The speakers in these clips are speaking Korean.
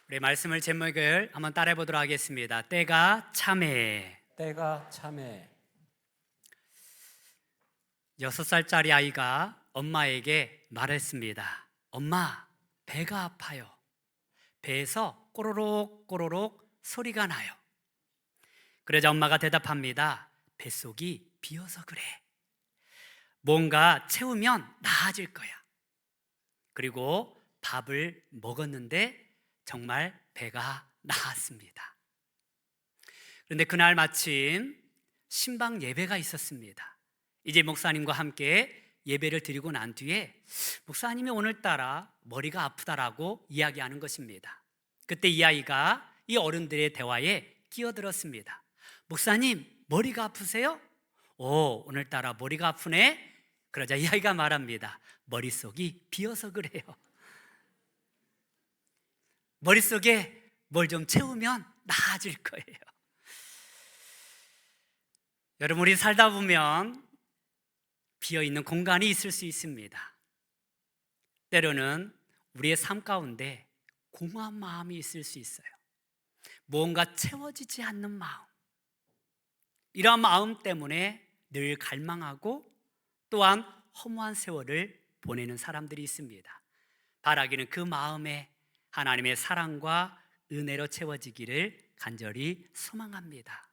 우리 말씀을 제목을 한번 따라해 보도록 하겠습니다. 때가 참해. 때가 참해. 6살짜리 아이가 엄마에게 말했습니다. 엄마, 배가 아파요. 배에서 꼬로록 꼬로록 소리가 나요. 그러자 엄마가 대답합니다. 뱃속이 비어서 그래. 뭔가 채우면 나아질 거야. 그리고 밥을 먹었는데 정말 배가 나았습니다. 그런데 그날 마침 신방 예배가 있었습니다. 이제 목사님과 함께 예배를 드리고 난 뒤에 목사님이 오늘따라 머리가 아프다라고 이야기하는 것입니다. 그때 이 아이가 이 어른들의 대화에 끼어들었습니다. 목사님, 머리가 아프세요? 오늘따라 머리가 아프네? 그러자 이 아이가 말합니다. 머릿속이 비어서 그래요. 머릿속에 뭘 좀 채우면 나아질 거예요. 여러분, 우리 살다 보면 비어있는 공간이 있을 수 있습니다. 때로는 우리의 삶 가운데 공허한 마음이 있을 수 있어요. 뭔가 채워지지 않는 마음. 이러한 마음 때문에 늘 갈망하고 또한 허무한 세월을 보내는 사람들이 있습니다. 바라기는 그 마음에 하나님의 사랑과 은혜로 채워지기를 간절히 소망합니다.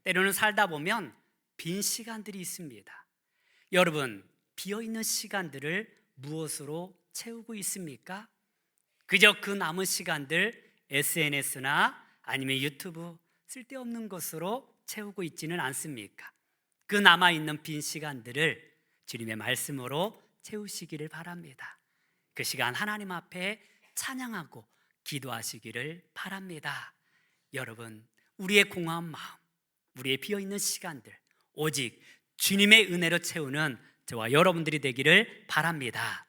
때로는 살다 보면 빈 시간들이 있습니다. 여러분, 비어있는 시간들을 무엇으로 채우고 있습니까? 그저 그 남은 시간들 SNS나 아니면 유튜브 쓸데없는 것으로 채우고 있지는 않습니까? 그 남아있는 빈 시간들을 주님의 말씀으로 채우시기를 바랍니다. 그 시간 하나님 앞에 찬양하고 기도하시기를 바랍니다. 여러분, 우리의 공허한 마음, 우리의 비어있는 시간들 오직 주님의 은혜로 채우는 저와 여러분들이 되기를 바랍니다.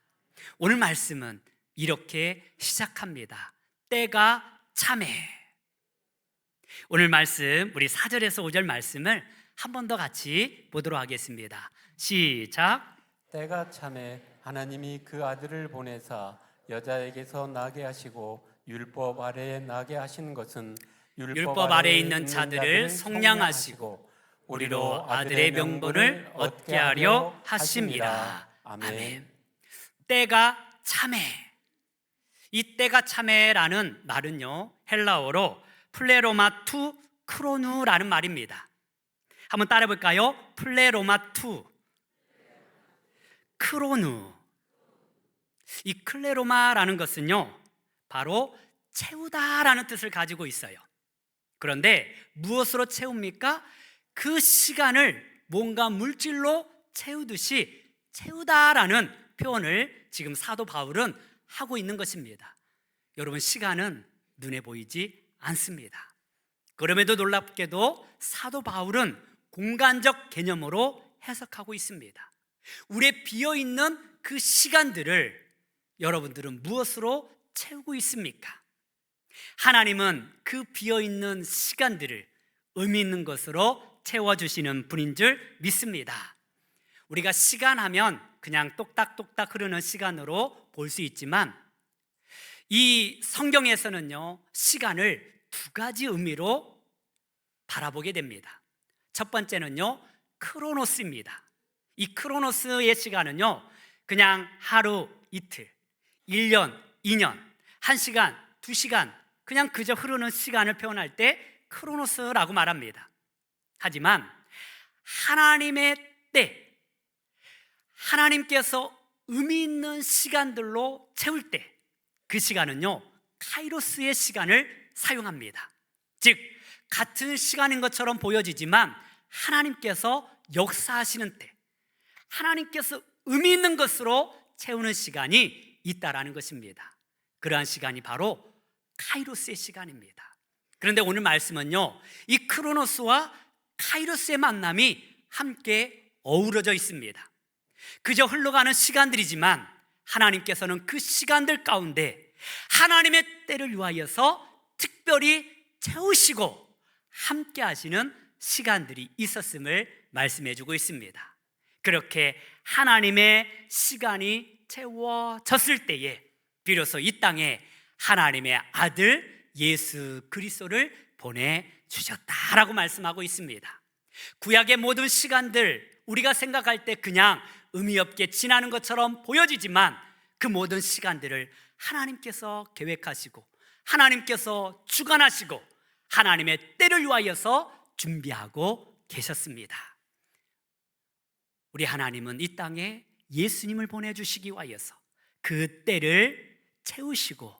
오늘 말씀은 이렇게 시작합니다. 때가 참해. 오늘 말씀 우리 4절에서 5절 말씀을 한 번 더 같이 보도록 하겠습니다. 시작. 때가 참해 하나님이 그 아들을 보내사 여자에게서 나게 하시고 율법 아래에 나게 하신 것은 율법 아래에 있는 자들을 속량하시고 우리로 아들의 명분을 얻게 하려 하심이라. 아멘. 때가 참해. 이 때가 참해라는 말은요, 헬라어로 플레로마투 크로누라는 말입니다. 한번 따라해 볼까요? 플레로마투 크로누. 이 클레로마라는 것은요, 바로 채우다라는 뜻을 가지고 있어요. 그런데 무엇으로 채웁니까? 그 시간을 뭔가 물질로 채우듯이 채우다라는 표현을 지금 사도 바울은 하고 있는 것입니다. 여러분, 시간은 눈에 보이지 않습니다. 그럼에도 놀랍게도 사도 바울은 공간적 개념으로 해석하고 있습니다. 우리의 비어있는 그 시간들을 여러분들은 무엇으로 채우고 있습니까? 하나님은 그 비어있는 시간들을 의미 있는 것으로 채워주시는 분인 줄 믿습니다. 우리가 시간 하면 그냥 똑딱똑딱 흐르는 시간으로 볼 수 있지만 이 성경에서는요, 시간을 두 가지 의미로 바라보게 됩니다. 첫 번째는요, 크로노스입니다. 이 크로노스의 시간은요, 그냥 하루, 이틀, 1년, 2년, 1시간, 2시간 그냥 그저 흐르는 시간을 표현할 때 크로노스라고 말합니다. 하지만 하나님의 때, 하나님께서 의미 있는 시간들로 채울 때 그 시간은요, 카이로스의 시간을 사용합니다. 즉, 같은 시간인 것처럼 보여지지만 하나님께서 역사하시는 때, 하나님께서 의미 있는 것으로 채우는 시간이 있다라는 것입니다. 그러한 시간이 바로 카이로스의 시간입니다. 그런데 오늘 말씀은요, 이 크로노스와 카이로스의 만남이 함께 어우러져 있습니다. 그저 흘러가는 시간들이지만 하나님께서는 그 시간들 가운데 하나님의 때를 위하여서 특별히 채우시고 함께 하시는 시간들이 있었음을 말씀해 주고 있습니다. 그렇게 하나님의 시간이 채워졌을 때에 비로소 이 땅에 하나님의 아들 예수 그리스도를 보내주셨다라고 말씀하고 있습니다. 구약의 모든 시간들 우리가 생각할 때 그냥 의미 없게 지나는 것처럼 보여지지만 그 모든 시간들을 하나님께서 계획하시고 하나님께서 주관하시고 하나님의 때를 위하여서 준비하고 계셨습니다. 우리 하나님은 이 땅에 예수님을 보내주시기 위하여서 그 때를 채우시고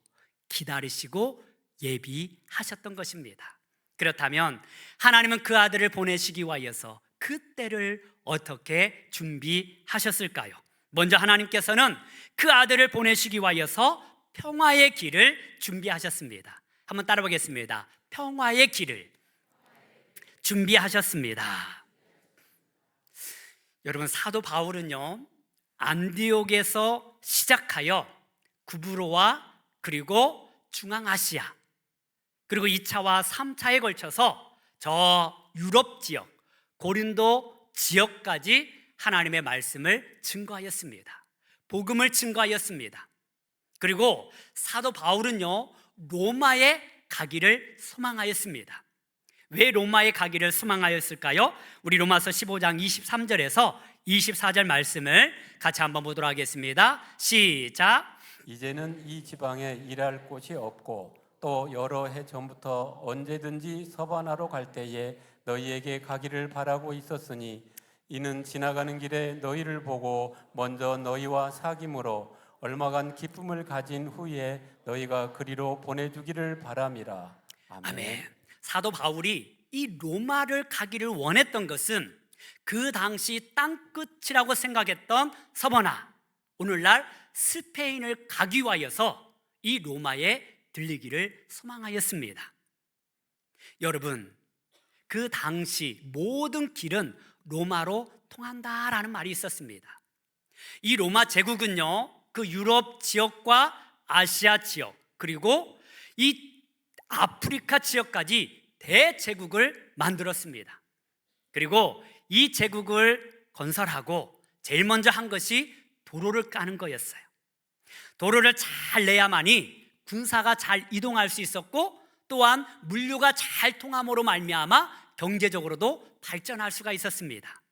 기다리시고 예비하셨던 것입니다. 그렇다면 하나님은 그 아들을 보내시기 위하여서 그 때를 어떻게 준비하셨을까요? 먼저 하나님께서는 그 아들을 보내시기 위하여서 평화의 길을 준비하셨습니다. 한번 따라 보겠습니다. 평화의 길을 준비하셨습니다. 여러분, 사도 바울은요, 안디옥에서 시작하여 구브로와 그리고 중앙아시아 그리고 2차와 3차에 걸쳐서 저 유럽 지역, 고린도 지역까지 하나님의 말씀을 증거하였습니다. 복음을 증거하였습니다. 그리고 사도 바울은요, 로마에 가기를 소망하였습니다. 왜 로마에 가기를 소망하였을까요? 우리 로마서 15장 23절에서 24절 말씀을 같이 한번 보도록 하겠습니다. 시작. 이제는 이 지방에 일할 곳이 없고 또 여러 해 전부터 언제든지 서바나로 갈 때에 너희에게 가기를 바라고 있었으니 이는 지나가는 길에 너희를 보고 먼저 너희와 사귐으로 얼마간 기쁨을 가진 후에 너희가 그리로 보내주기를 바람이라. 아멘. 사도 바울이 이 로마를 가기를 원했던 것은 그 당시 땅끝이라고 생각했던 서바나, 오늘날 스페인을 가기 위하여서 이 로마에 들리기를 소망하였습니다. 여러분, 그 당시 모든 길은 로마로 통한다라는 말이 있었습니다. 이 로마 제국은요, 그 유럽 지역과 아시아 지역 그리고 이 아프리카 지역까지 대제국을 만들었습니다. 그리고 이 제국을 건설하고 제일 먼저 한 것이 도로를 까는 거였어요. 도로를 잘 내야만이 군사가 잘 이동할 수 있었고 또한 물류가 잘 통함으로 말미암아 경제적으로도 발전할 수가 있었습니다.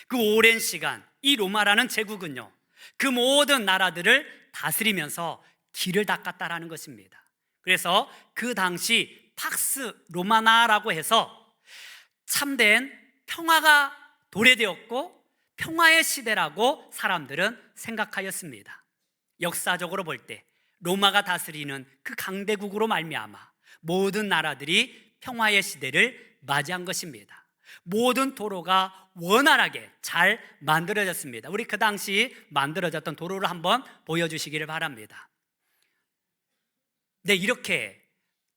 그 오랜 시간 이 로마라는 제국은요, 그 모든 나라들을 다스리면서 길을 닦았다라는 것입니다. 그래서 그 당시 팍스 로마나라고 해서 참된 평화가 도래되었고 평화의 시대라고 사람들은 생각하였습니다. 역사적으로 볼 때 로마가 다스리는 그 강대국으로 말미암아 모든 나라들이 평화의 시대를 맞이한 것입니다. 모든 도로가 원활하게 잘 만들어졌습니다. 우리 그 당시 만들어졌던 도로를 한번 보여주시기를 바랍니다. 네, 이렇게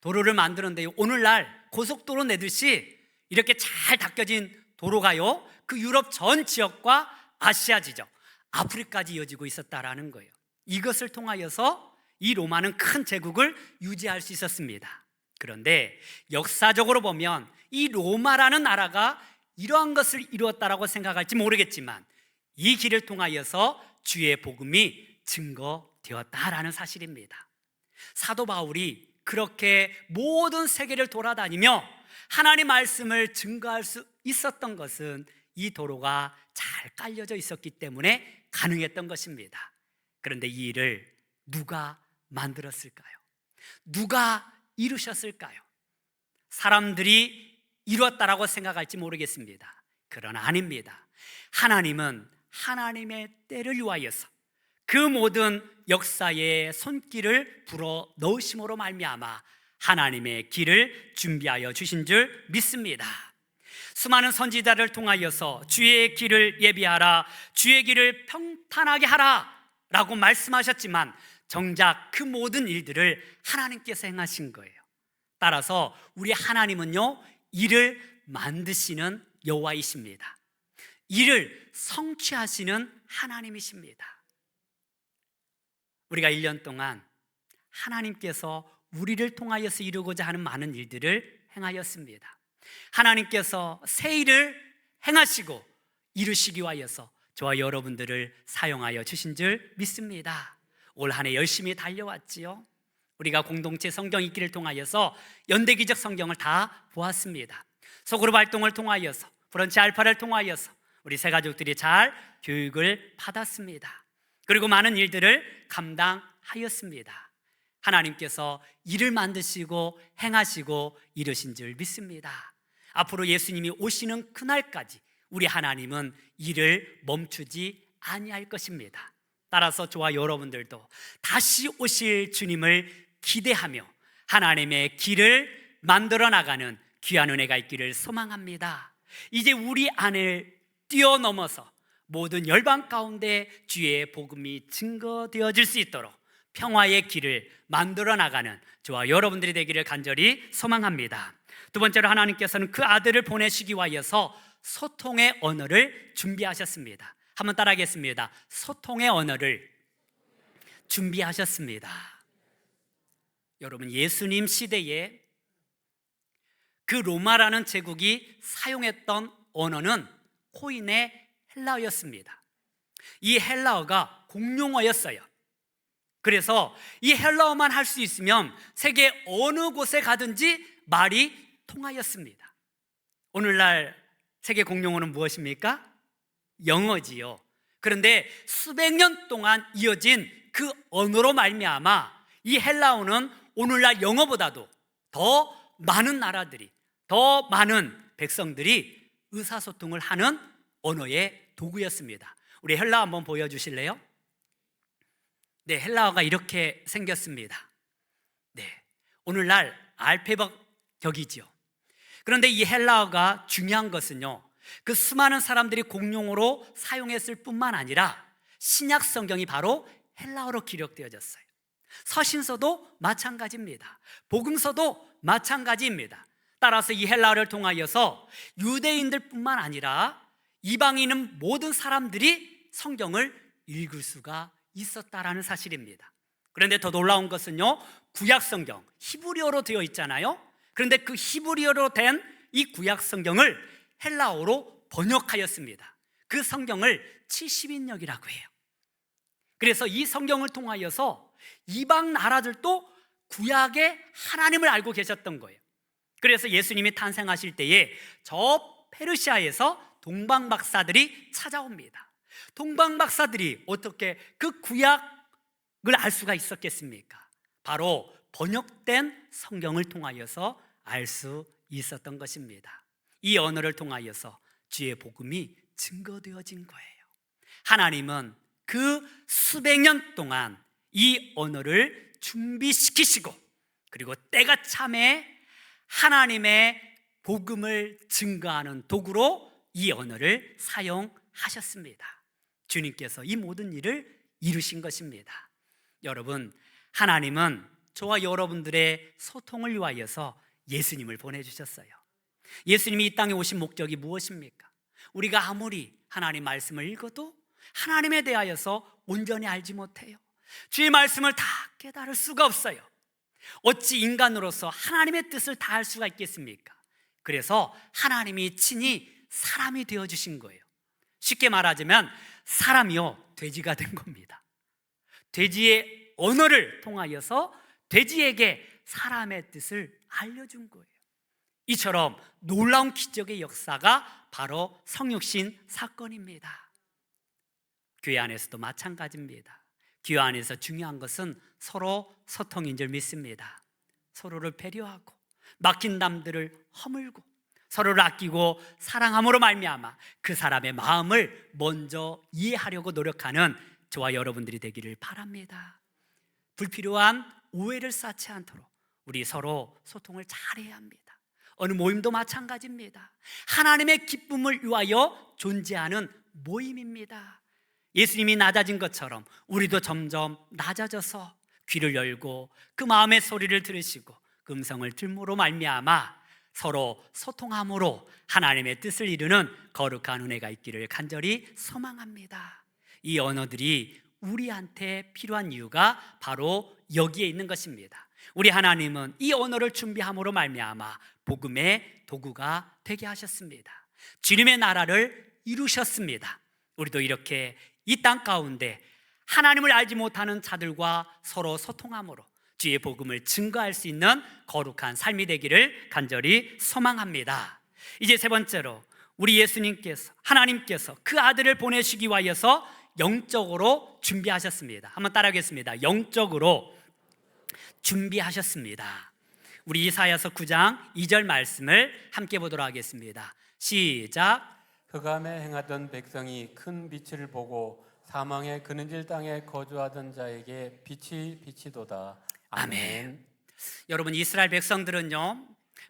도로를 만드는데 오늘날 고속도로 내듯이 이렇게 잘 닦여진 도로가요, 그 유럽 전 지역과 아시아 지역, 아프리카까지 이어지고 있었다라는 거예요. 이것을 통하여서 이 로마는 큰 제국을 유지할 수 있었습니다. 그런데 역사적으로 보면 이 로마라는 나라가 이러한 것을 이루었다라고 생각할지 모르겠지만 이 길을 통하여서 주의 복음이 증거되었다라는 사실입니다. 사도 바울이 그렇게 모든 세계를 돌아다니며 하나님 말씀을 증거할 수 있었던 것은 이 도로가 잘 깔려져 있었기 때문에 가능했던 것입니다. 그런데 이 일을 누가 만들었을까요? 누가 이루셨을까요? 사람들이 이루었다라고 생각할지 모르겠습니다. 그러나 아닙니다. 하나님은 하나님의 때를 위하여서 그 모든 역사의 손길을 불어 넣으심으로 말미암아 하나님의 길을 준비하여 주신 줄 믿습니다. 수많은 선지자를 통하여서 주의 길을 예비하라, 주의 길을 평탄하게 하라 라고 말씀하셨지만 정작 그 모든 일들을 하나님께서 행하신 거예요. 따라서 우리 하나님은요, 일을 만드시는 여호와이십니다. 일을 성취하시는 하나님이십니다. 우리가 1년 동안 하나님께서 우리를 통하여서 이루고자 하는 많은 일들을 행하였습니다. 하나님께서 새 일을 행하시고 이루시기 위하여서 저와 여러분들을 사용하여 주신 줄 믿습니다. 올 한 해 열심히 달려왔지요. 우리가 공동체 성경 읽기를 통하여서 연대기적 성경을 다 보았습니다. 소그룹 활동을 통하여서, 브런치 알파를 통하여서 우리 세 가족들이 잘 교육을 받았습니다. 그리고 많은 일들을 감당하였습니다. 하나님께서 일을 만드시고 행하시고 이루신 줄 믿습니다. 앞으로 예수님이 오시는 그날까지 우리 하나님은 일을 멈추지 아니할 것입니다. 따라서 저와 여러분들도 다시 오실 주님을 기대하며 하나님의 길을 만들어 나가는 귀한 은혜가 있기를 소망합니다. 이제 우리 안을 뛰어넘어서 모든 열방 가운데 주의 복음이 증거되어질 수 있도록 평화의 길을 만들어 나가는 저와 여러분들이 되기를 간절히 소망합니다. 두 번째로 하나님께서는 그 아들을 보내시기 위하여서 소통의 언어를 준비하셨습니다. 한번 따라하겠습니다. 소통의 언어를 준비하셨습니다. 여러분, 예수님 시대에 그 로마라는 제국이 사용했던 언어는 코인의 헬라어였습니다. 이 헬라어가 공용어였어요. 그래서 이 헬라어만 할 수 있으면 세계 어느 곳에 가든지 말이 통하였습니다. 오늘날 세계 공용어는 무엇입니까? 영어지요. 그런데 수백 년 동안 이어진 그 언어로 말미암아 이 헬라어는 오늘날 영어보다도 더 많은 나라들이, 더 많은 백성들이 의사소통을 하는 언어의 도구였습니다. 우리 헬라어 한번 보여주실래요? 네, 헬라어가 이렇게 생겼습니다. 네, 오늘날 알파벳 격이지요. 그런데 이 헬라어가 중요한 것은요, 그 수많은 사람들이 공용어로 사용했을 뿐만 아니라 신약 성경이 바로 헬라어로 기록되어졌어요. 서신서도 마찬가지입니다. 복음서도 마찬가지입니다. 따라서 이 헬라어를 통하여서 유대인들 뿐만 아니라 이방인은 모든 사람들이 성경을 읽을 수가 있었다라는 사실입니다. 그런데 더 놀라운 것은요, 구약 성경 히브리어로 되어 있잖아요. 그런데 그 히브리어로 된 이 구약 성경을 헬라어로 번역하였습니다. 그 성경을 70인역이라고 해요. 그래서 이 성경을 통하여서 이방 나라들도 구약의 하나님을 알고 계셨던 거예요. 그래서 예수님이 탄생하실 때에 저 페르시아에서 동방 박사들이 찾아옵니다. 동방 박사들이 어떻게 그 구약을 알 수가 있었겠습니까? 바로 번역된 성경을 통하여서 알 수 있었던 것입니다. 이 언어를 통하여서 주의 복음이 증거되어진 거예요. 하나님은 그 수백 년 동안 이 언어를 준비시키시고, 그리고 때가 참에 하나님의 복음을 증거하는 도구로 이 언어를 사용하셨습니다. 주님께서 이 모든 일을 이루신 것입니다. 여러분, 하나님은 저와 여러분들의 소통을 위하여서 예수님을 보내주셨어요. 예수님이 이 땅에 오신 목적이 무엇입니까? 우리가 아무리 하나님 말씀을 읽어도 하나님에 대하여서 온전히 알지 못해요. 주의 말씀을 다 깨달을 수가 없어요. 어찌 인간으로서 하나님의 뜻을 다 알 수가 있겠습니까? 그래서 하나님이 친히 사람이 되어주신 거예요. 쉽게 말하자면 사람이요, 돼지가 된 겁니다. 돼지의 언어를 통하여서 돼지에게 사람의 뜻을 알려준 거예요. 이처럼 놀라운 기적의 역사가 바로 성육신 사건입니다. 교회 안에서도 마찬가지입니다. 교회 안에서 중요한 것은 서로 소통인 줄 믿습니다. 서로를 배려하고 막힌 담들을 허물고 서로를 아끼고 사랑함으로 말미암아 그 사람의 마음을 먼저 이해하려고 노력하는 저와 여러분들이 되기를 바랍니다. 불필요한 오해를 쌓지 않도록 우리 서로 소통을 잘해야 합니다. 어느 모임도 마찬가지입니다. 하나님의 기쁨을 위하여 존재하는 모임입니다. 예수님이 낮아진 것처럼 우리도 점점 낮아져서 귀를 열고 그 마음의 소리를 들으시고 그 음성을 들므로 말미암아 서로 소통함으로 하나님의 뜻을 이루는 거룩한 은혜가 있기를 간절히 소망합니다. 이 언어들이 우리한테 필요한 이유가 바로 여기에 있는 것입니다. 우리 하나님은 이 언어를 준비함으로 말미암아 복음의 도구가 되게 하셨습니다. 주님의 나라를 이루셨습니다. 우리도 이렇게 이 땅 가운데 하나님을 알지 못하는 자들과 서로 소통함으로 주의 복음을 증거할 수 있는 거룩한 삶이 되기를 간절히 소망합니다. 이제 세 번째로 우리 예수님께서, 하나님께서 그 아들을 보내시기 위하여서 영적으로 준비하셨습니다. 한번 따라하겠습니다. 영적으로 준비하셨습니다. 우리 이사야서 9장 2절 말씀을 함께 보도록 하겠습니다. 시작. 흑암에 행하던 백성이 큰 빛을 보고 사망의 그늘질 땅에 거주하던 자에게 빛이 비치도다. 아멘. 여러분, 이스라엘 백성들은요,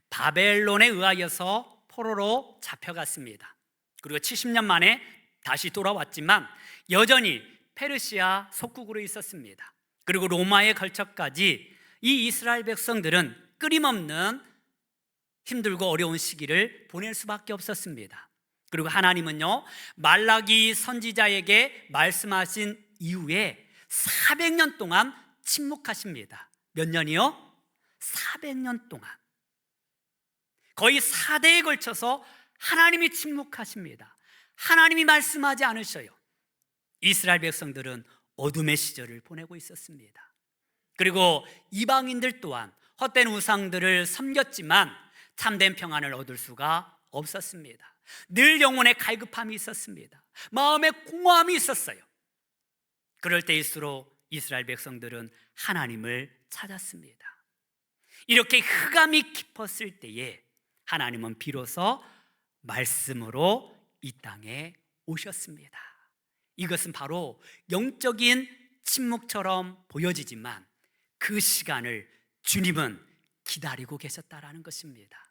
바벨론에 의하여서 포로로 잡혀갔습니다. 그리고 70년 만에 다시 돌아왔지만 여전히 페르시아 속국으로 있었습니다. 그리고 로마의 걸쳐까지 이 이스라엘 백성들은 끊임없는 힘들고 어려운 시기를 보낼 수밖에 없었습니다. 그리고 하나님은요, 말라기 선지자에게 말씀하신 이후에 400년 동안 침묵하십니다. 몇 년이요? 400년 동안. 거의 4대에 걸쳐서 하나님이 침묵하십니다. 하나님이 말씀하지 않으셔요. 이스라엘 백성들은 어둠의 시절을 보내고 있었습니다. 그리고 이방인들 또한 헛된 우상들을 섬겼지만 참된 평안을 얻을 수가 없었습니다. 늘 영혼의 갈급함이 있었습니다. 마음의 공허함이 있었어요. 그럴 때일수록 이스라엘 백성들은 하나님을 찾았습니다. 이렇게 흑암이 깊었을 때에 하나님은 비로소 말씀으로 이 땅에 오셨습니다. 이것은 바로 영적인 침묵처럼 보여지지만 그 시간을 주님은 기다리고 계셨다라는 것입니다.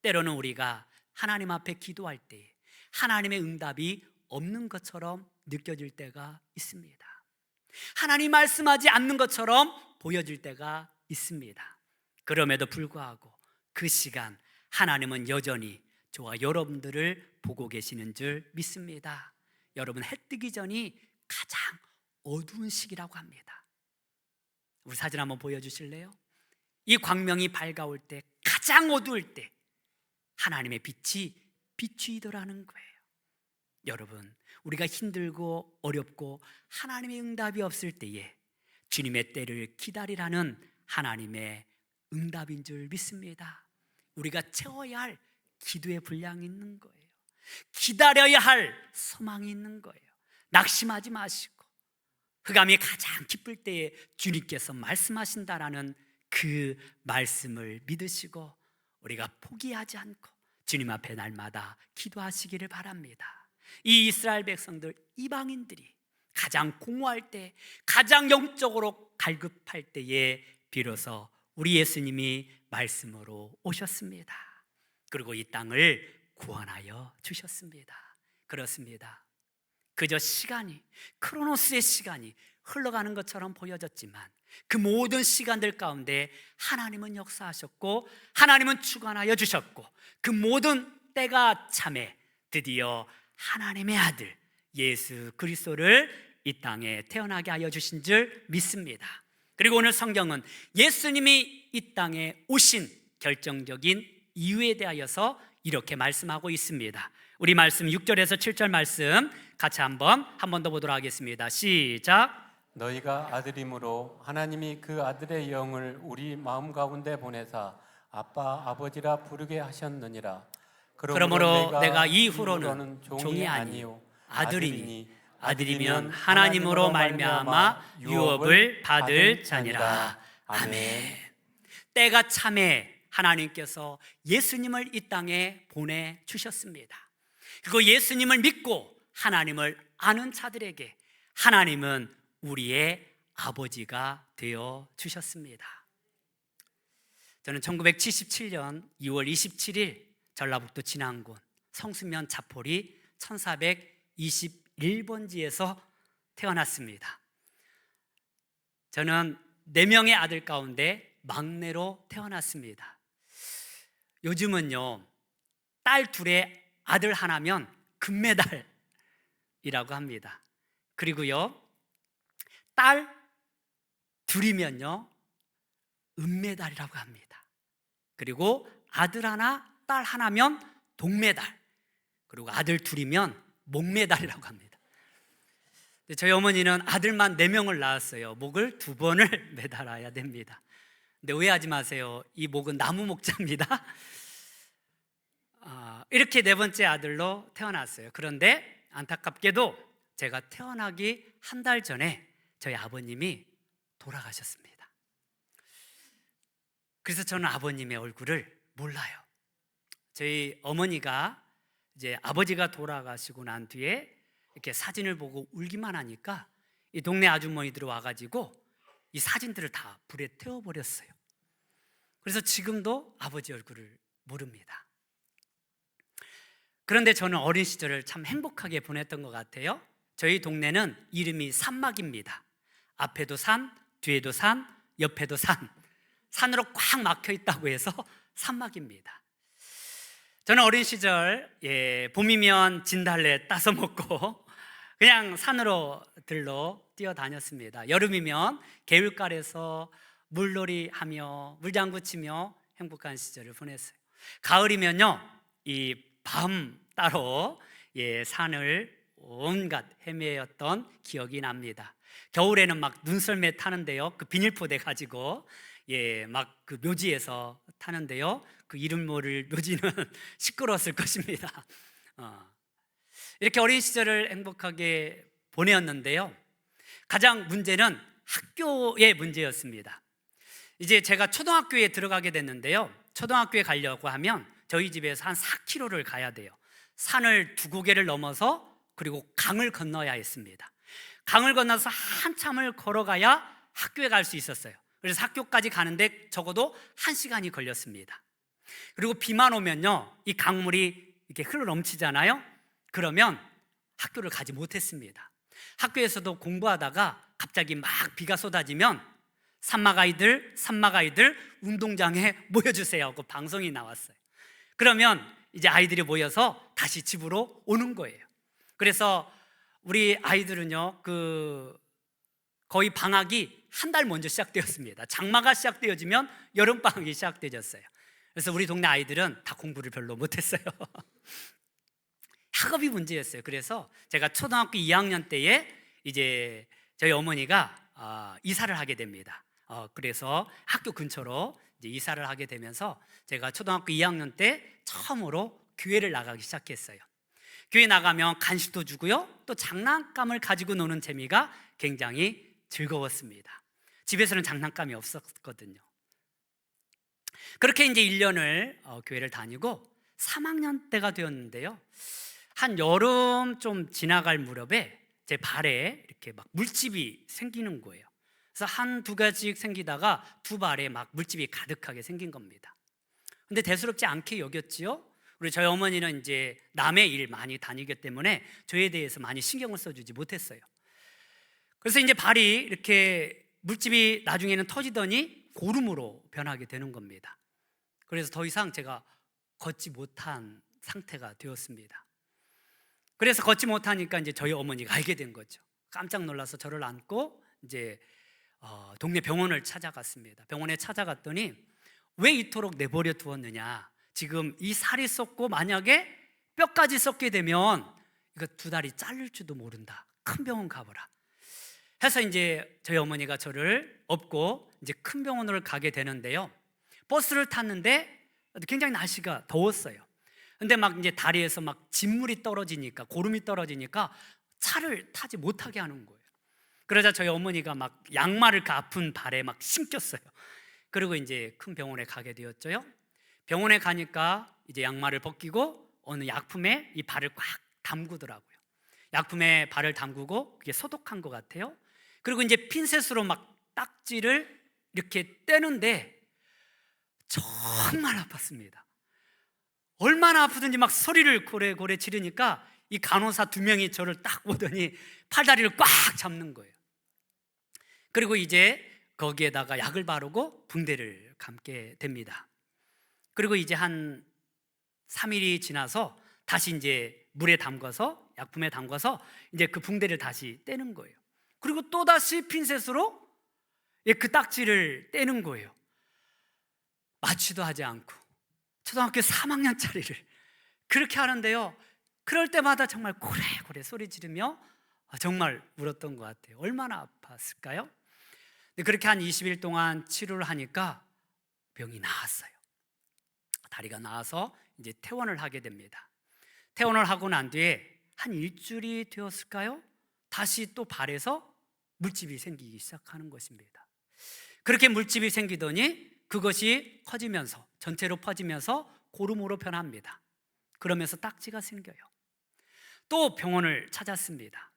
때로는 우리가 하나님 앞에 기도할 때 하나님의 응답이 없는 것처럼 느껴질 때가 있습니다. 하나님 말씀하지 않는 것처럼 보여질 때가 있습니다. 그럼에도 불구하고 그 시간 하나님은 여전히 저와 여러분들을 보고 계시는 줄 믿습니다. 여러분, 해 뜨기 전이 가장 어두운 시기라고 합니다. 우리 사진 한번 보여주실래요? 이 광명이 밝아올 때, 가장 어두울 때 하나님의 빛이 비추이더라는 거예요. 여러분, 우리가 힘들고 어렵고 하나님의 응답이 없을 때에 주님의 때를 기다리라는 하나님의 응답인 줄 믿습니다. 우리가 채워야 할 기도의 분량이 있는 거예요. 기다려야 할 소망이 있는 거예요. 낙심하지 마시고 흑암이 가장 깊을 때에 주님께서 말씀하신다라는 그 말씀을 믿으시고 우리가 포기하지 않고 주님 앞에 날마다 기도하시기를 바랍니다. 이 이스라엘 백성들, 이방인들이 가장 공허할 때, 가장 영적으로 갈급할 때에 비로소 우리 예수님이 말씀으로 오셨습니다. 그리고 이 땅을 구원하여 주셨습니다. 그렇습니다. 그저 시간이, 크로노스의 시간이 흘러가는 것처럼 보여졌지만 그 모든 시간들 가운데 하나님은 역사하셨고 하나님은 주관하여 주셨고 그 모든 때가 참에 드디어 하나님의 아들 예수 그리스도를 이 땅에 태어나게 하여 주신 줄 믿습니다. 그리고 오늘 성경은 예수님이 이 땅에 오신 결정적인 이유에 대하여서 이렇게 말씀하고 있습니다. 우리 말씀 6절에서 7절 말씀 같이 한 번 더 보도록 하겠습니다. 시작. 너희가 아들이므로 하나님이 그 아들의 영을 우리 마음 가운데 보내사 아빠 아버지라 부르게 하셨느니라. 그러므로 내가 이후로는 종이 아니요 아들이니 아들이면 하나님으로 말미암아 유업을 받을 자니라. 아멘. 때가 참에 하나님께서 예수님을 이 땅에 보내주셨습니다. 그리고 예수님을 믿고 하나님을 아는 자들에게 하나님은 우리의 아버지가 되어 주셨습니다. 저는 1977년 2월 27일 전라북도 진안군 성수면 자포리 1421번지에서 태어났습니다. 저는 4명의 아들 가운데 막내로 태어났습니다. 요즘은요, 딸 둘에 아들 하나면 금메달이라고 합니다. 그리고요, 딸 둘이면요, 은메달이라고 합니다. 그리고 아들 하나, 딸 하나면 동메달, 그리고 아들 둘이면 목메달이라고 합니다. 저희 어머니는 아들만 4명을 낳았어요. 목을 2번을 매달아야 됩니다. 근데 오해하지 마세요. 이 목은 나무 목자입니다. 이렇게 네 번째 아들로 태어났어요. 그런데 안타깝게도 제가 태어나기 한 달 전에 저희 아버님이 돌아가셨습니다. 그래서 저는 아버님의 얼굴을 몰라요. 저희 어머니가 이제 아버지가 돌아가시고 난 뒤에 이렇게 사진을 보고 울기만 하니까 이 동네 아주머니들이 와가지고 이 사진들을 다 불에 태워버렸어요. 그래서 지금도 아버지 얼굴을 모릅니다. 그런데 저는 어린 시절을 참 행복하게 보냈던 것 같아요. 저희 동네는 이름이 산막입니다. 앞에도 산, 뒤에도 산, 옆에도 산, 산으로 꽉 막혀 있다고 해서 산막입니다. 저는 어린 시절 봄이면 진달래 따서 먹고 그냥 산으로 들러 뛰어다녔습니다. 여름이면 개울가에서 물놀이 하며 물장구 치며 행복한 시절을 보냈어요. 가을이면요, 이 밤 따로 산을 온갖 헤매었던 기억이 납니다. 겨울에는 막 눈썰매 타는데요, 그 비닐포대 가지고 막 그 묘지에서 타는데요, 그 이름 모를 묘지는 시끄러웠을 것입니다. 이렇게 어린 시절을 행복하게 보내었는데요, 가장 문제는 학교의 문제였습니다. 이제 제가 초등학교에 들어가게 됐는데요, 초등학교에 가려고 하면 저희 집에서 한 4km를 가야 돼요. 산을 2고개를 넘어서 그리고 강을 건너야 했습니다. 강을 건너서 한참을 걸어가야 학교에 갈 수 있었어요. 그래서 학교까지 가는데 적어도 1시간이 걸렸습니다. 그리고 비만 오면요, 이 강물이 이렇게 흘러 넘치잖아요. 그러면 학교를 가지 못했습니다. 학교에서도 공부하다가 갑자기 막 비가 쏟아지면 산막 아이들 운동장에 모여주세요 하고 방송이 나왔어요. 그러면 이제 아이들이 모여서 다시 집으로 오는 거예요. 그래서 우리 아이들은요, 거의 방학이 한 달 먼저 시작되었습니다. 장마가 시작되어지면 여름방학이 시작되었어요. 그래서 우리 동네 아이들은 다 공부를 별로 못했어요. 학업이 문제였어요. 그래서 제가 초등학교 2학년 때에 이제 저희 어머니가 이사를 하게 됩니다. 그래서 학교 근처로 이제 이사를 하게 되면서 제가 초등학교 2학년 때 처음으로 교회를 나가기 시작했어요. 교회 나가면 간식도 주고요, 또 장난감을 가지고 노는 재미가 굉장히 즐거웠습니다. 집에서는 장난감이 없었거든요. 그렇게 이제 1년을 교회를 다니고 3학년 때가 되었는데요, 한 여름 좀 지나갈 무렵에 제 발에 이렇게 막 물집이 생기는 거예요. 그래서 1-2가지 생기다가 두 발에 막 물집이 가득하게 생긴 겁니다. 근데 대수롭지 않게 여겼지요. 우리 저희 어머니는 이제 남의 일 많이 다니기 때문에 저에 대해서 많이 신경을 써주지 못했어요. 그래서 이제 발이 이렇게 물집이 나중에는 터지더니 고름으로 변하게 되는 겁니다. 그래서 더 이상 제가 걷지 못한 상태가 되었습니다. 그래서 걷지 못하니까 이제 저희 어머니가 알게 된 거죠. 깜짝 놀라서 저를 안고 이제 동네 병원을 찾아갔습니다. 병원에 찾아갔더니 왜 이토록 내버려 두었느냐, 지금 이 살이 썩고 만약에 뼈까지 썩게 되면 이거 2다리 자를지도 모른다, 큰 병원 가보라 해서 이제 저희 어머니가 저를 업고 이제 큰 병원을 가게 되는데요, 버스를 탔는데 굉장히 날씨가 더웠어요. 근데 막 이제 다리에서 막 진물이 떨어지니까, 고름이 떨어지니까 차를 타지 못하게 하는 거예요. 그러자 저희 어머니가 막 양말을 그 아픈 발에 막 신겼어요. 그리고 이제 큰 병원에 가게 되었죠. 병원에 가니까 이제 양말을 벗기고 어느 약품에 이 발을 꽉 담그더라고요. 약품에 발을 담그고 그게 소독한 것 같아요. 그리고 이제 핀셋으로 막 딱지를 이렇게 떼는데 정말 아팠습니다. 얼마나 아프든지 막 소리를 고래고래 지르니까 이 간호사 2명이 저를 딱 보더니 팔다리를 꽉 잡는 거예요. 그리고 이제 거기에다가 약을 바르고 붕대를 감게 됩니다. 그리고 이제 한 3일이 지나서 다시 이제 물에 담가서, 약품에 담가서 이제 그 붕대를 다시 떼는 거예요. 그리고 또 다시 핀셋으로 그 딱지를 떼는 거예요. 마취도 하지 않고 초등학교 3학년짜리를 그렇게 하는데요, 그럴 때마다 정말 고래고래 소리 지르며 정말 울었던 것 같아요. 얼마나 아팠을까요? 그렇게 한 20일 동안 치료를 하니까 병이 나았어요. 다리가 나아서 이제 퇴원을 하게 됩니다. 퇴원을 하고 난 뒤에 한 일주일이 되었을까요? 다시 또 발에서 물집이 생기기 시작하는 것입니다. 그렇게 물집이 생기더니 그것이 커지면서, 전체로 퍼지면서 고름으로 변합니다. 그러면서 딱지가 생겨요. 또 병원을 찾았습니다.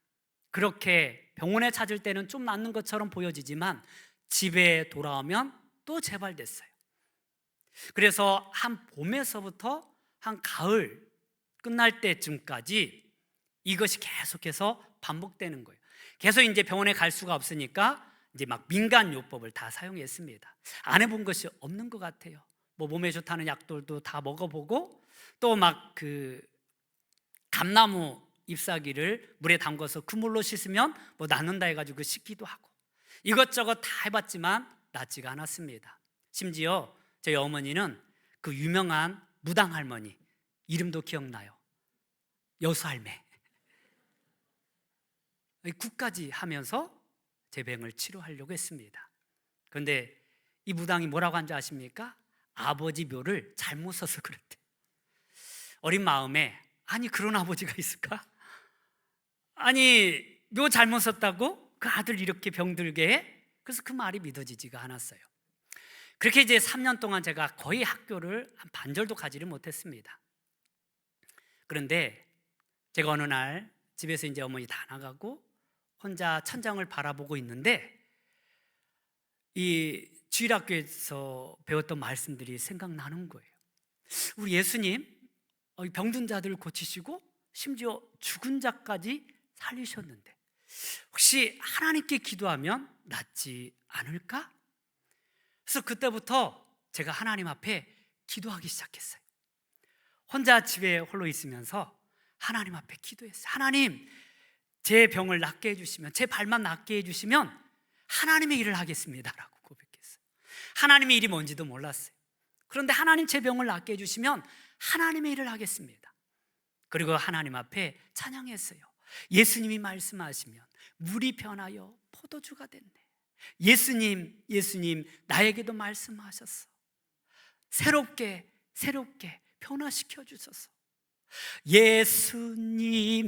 그렇게 병원에 찾을 때는 좀 낫는 것처럼 보여지지만 집에 돌아오면 또 재발됐어요. 그래서 한 봄에서부터 한 가을 끝날 때쯤까지 이것이 계속해서 반복되는 거예요. 계속 이제 병원에 갈 수가 없으니까 이제 막 민간요법을 다 사용했습니다. 안 해본 것이 없는 것 같아요. 뭐 몸에 좋다는 약들도 다 먹어보고, 또 막 그 감나무 잎사귀를 물에 담궈서 그물로 씻으면 뭐 낫는다 해가지고 씻기도 하고, 이것저것 다 해봤지만 낫지가 않았습니다. 심지어 저희 어머니는 그 유명한 무당 할머니 이름도 기억나요. 여수할매. 국까지 하면서 제 병을 치료하려고 했습니다. 그런데 이 무당이 뭐라고 한지 아십니까? 아버지 묘를 잘못 써서 그랬대. 어린 마음에, 아니 그런 아버지가 있을까? 아니 묘 잘못 썼다고? 그 아들 이렇게 병들게 해? 그래서 그 말이 믿어지지가 않았어요. 그렇게 이제 3년 동안 제가 거의 학교를 한 반절도 가지를 못했습니다. 그런데 제가 어느 날 집에서 이제 어머니 다 나가고 혼자 천장을 바라보고 있는데 이 주일학교에서 배웠던 말씀들이 생각나는 거예요. 우리 예수님 병든 자들을 고치시고 심지어 죽은 자까지 살리셨는데 혹시 하나님께 기도하면 낫지 않을까? 그래서 그때부터 제가 하나님 앞에 기도하기 시작했어요. 혼자 집에 홀로 있으면서 하나님 앞에 기도했어요. 하나님, 제 병을 낫게 해주시면, 제 발만 낫게 해주시면 하나님의 일을 하겠습니다 라고 고백했어요. 하나님의 일이 뭔지도 몰랐어요. 그런데 하나님 제 병을 낫게 해주시면 하나님의 일을 하겠습니다. 그리고 하나님 앞에 찬양했어요. 예수님이 말씀하시면 물이 변하여 포도주가 된대. 예수님, 예수님 나에게도 말씀하셨어. 새롭게 변화시켜 주소서. 예수님이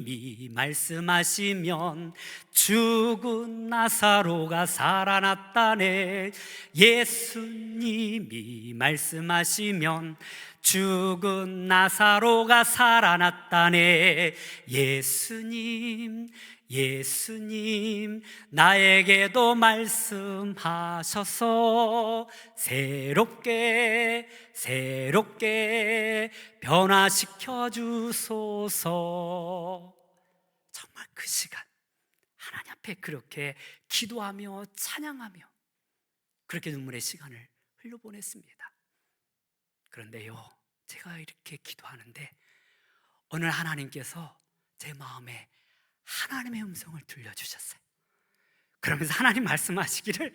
말씀하시면 죽은 나사로가 살아났다네. 예수님이 말씀하시면 죽은 나사로가 살아났다네. 예수님 나에게도 말씀하셔서 새롭게 변화시켜 주소서. 정말 그 시간 하나님 앞에 그렇게 기도하며 찬양하며 그렇게 눈물의 시간을 흘려보냈습니다. 그런데요, 제가 이렇게 기도하는데 오늘 하나님께서 제 마음에 하나님의 음성을 들려주셨어요. 그러면서 하나님 말씀하시기를,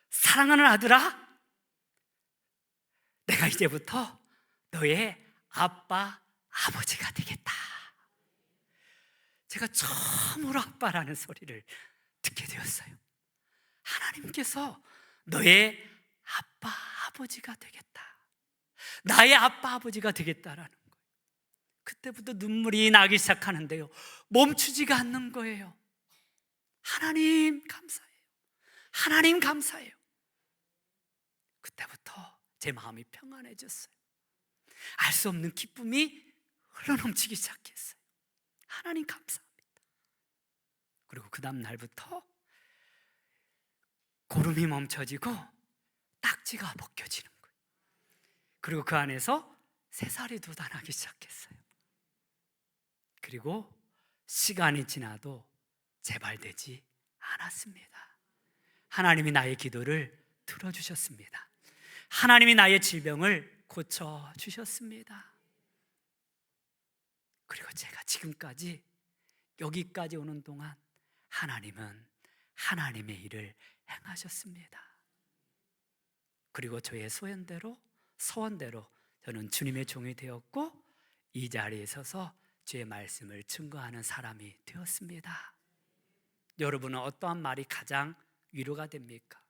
사랑하는 아들아, 내가 이제부터 너의 아버지가 되겠다. 제가 처음으로 아빠라는 소리를 듣게 되었어요. 하나님께서 너의 아버지가 되겠다, 나의 아버지가 되겠다라는 거예요. 그때부터 눈물이 나기 시작하는데요, 멈추지가 않는 거예요. 하나님 감사해요. 하나님 감사해요. 그때부터 제 마음이 평안해졌어요. 알 수 없는 기쁨이 흘러넘치기 시작했어요. 하나님 감사합니다. 그리고 그 다음 날부터 고름이 멈춰지고 딱지가 벗겨지는 거예요. 그리고 그 안에서 새살이 돋아나기 시작했어요. 그리고 시간이 지나도 재발되지 않았습니다. 하나님이 나의 기도를 들어주셨습니다. 하나님이 나의 질병을 고쳐주셨습니다. 그리고 제가 지금까지 여기까지 오는 동안 하나님은 하나님의 일을 행하셨습니다. 그리고 저의 소원대로 저는 주님의 종이 되었고 이 자리에 서서 주의 말씀을 증거하는 사람이 되었습니다. 여러분은 어떠한 말이 가장 위로가 됩니까?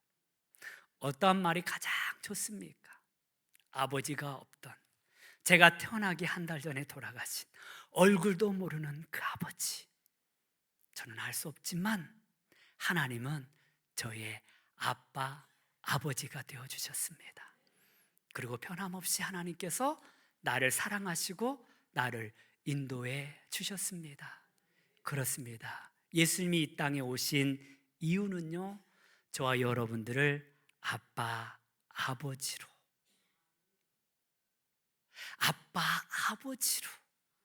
어떠한 말이 가장 좋습니까? 아버지가 없던, 제가 태어나기 한 달 전에 돌아가신 얼굴도 모르는 그 아버지, 저는 알 수 없지만 하나님은 저의 아빠, 아버지가 되어주셨습니다. 그리고 변함없이 하나님께서 나를 사랑하시고 나를 인도해 주셨습니다. 그렇습니다. 예수님이 이 땅에 오신 이유는요, 저와 여러분들을 아빠, 아버지로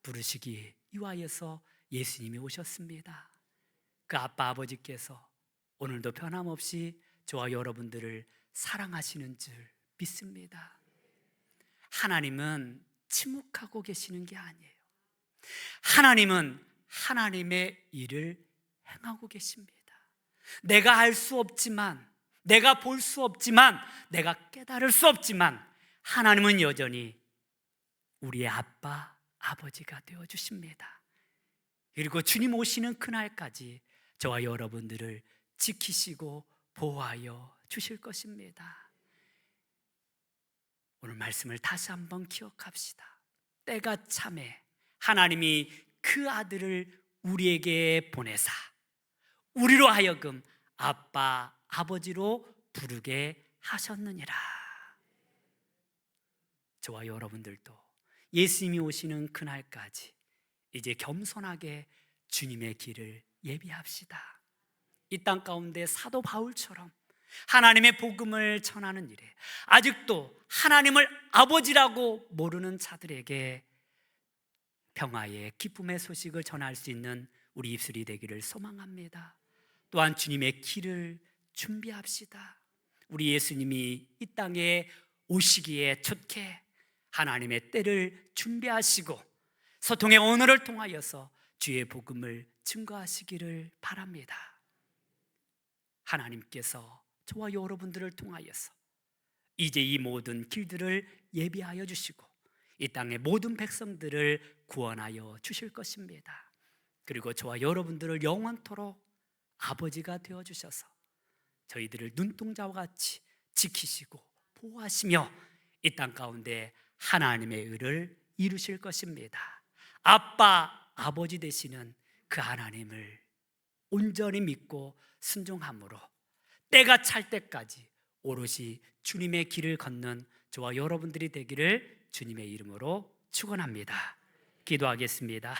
부르시기 위하여서 예수님이 오셨습니다. 그 아빠, 아버지께서 오늘도 변함없이 저와 여러분들을 사랑하시는 줄 믿습니다. 하나님은 침묵하고 계시는 게 아니에요. 하나님은 하나님의 일을 행하고 계십니다. 내가 알 수 없지만, 내가 볼 수 없지만, 내가 깨달을 수 없지만 하나님은 여전히 우리의 아빠, 아버지가 되어주십니다. 그리고 주님 오시는 그날까지 저와 여러분들을 지키시고 보호하여 주실 것입니다. 오늘 말씀을 다시 한번 기억합시다. 때가 참에 하나님이 그 아들을 우리에게 보내사 우리로 하여금 아빠, 아버지로 부르게 하셨느니라. 저와 여러분들도 예수님이 오시는 그날까지 이제 겸손하게 주님의 길을 예비합시다. 이 땅 가운데 사도 바울처럼 하나님의 복음을 전하는 일에 아직도 하나님을 아버지라고 모르는 자들에게 평화의 기쁨의 소식을 전할 수 있는 우리 입술이 되기를 소망합니다. 또한 주님의 길을 준비합시다. 우리 예수님이 이 땅에 오시기에 좋게 하나님의 때를 준비하시고 소통의 언어를 통하여서 주의 복음을 증거하시기를 바랍니다. 하나님께서 저와 여러분들을 통하여서 이제 이 모든 길들을 예비하여 주시고 이 땅의 모든 백성들을 구원하여 주실 것입니다. 그리고 저와 여러분들을 영원토록 아버지가 되어주셔서 저희들을 눈동자와 같이 지키시고 보호하시며 이 땅 가운데 하나님의 의를 이루실 것입니다. 아빠, 아버지 되시는 그 하나님을 온전히 믿고 순종함으로 때가 찰 때까지 오롯이 주님의 길을 걷는 저와 여러분들이 되기를 주님의 이름으로 축원합니다. 기도하겠습니다.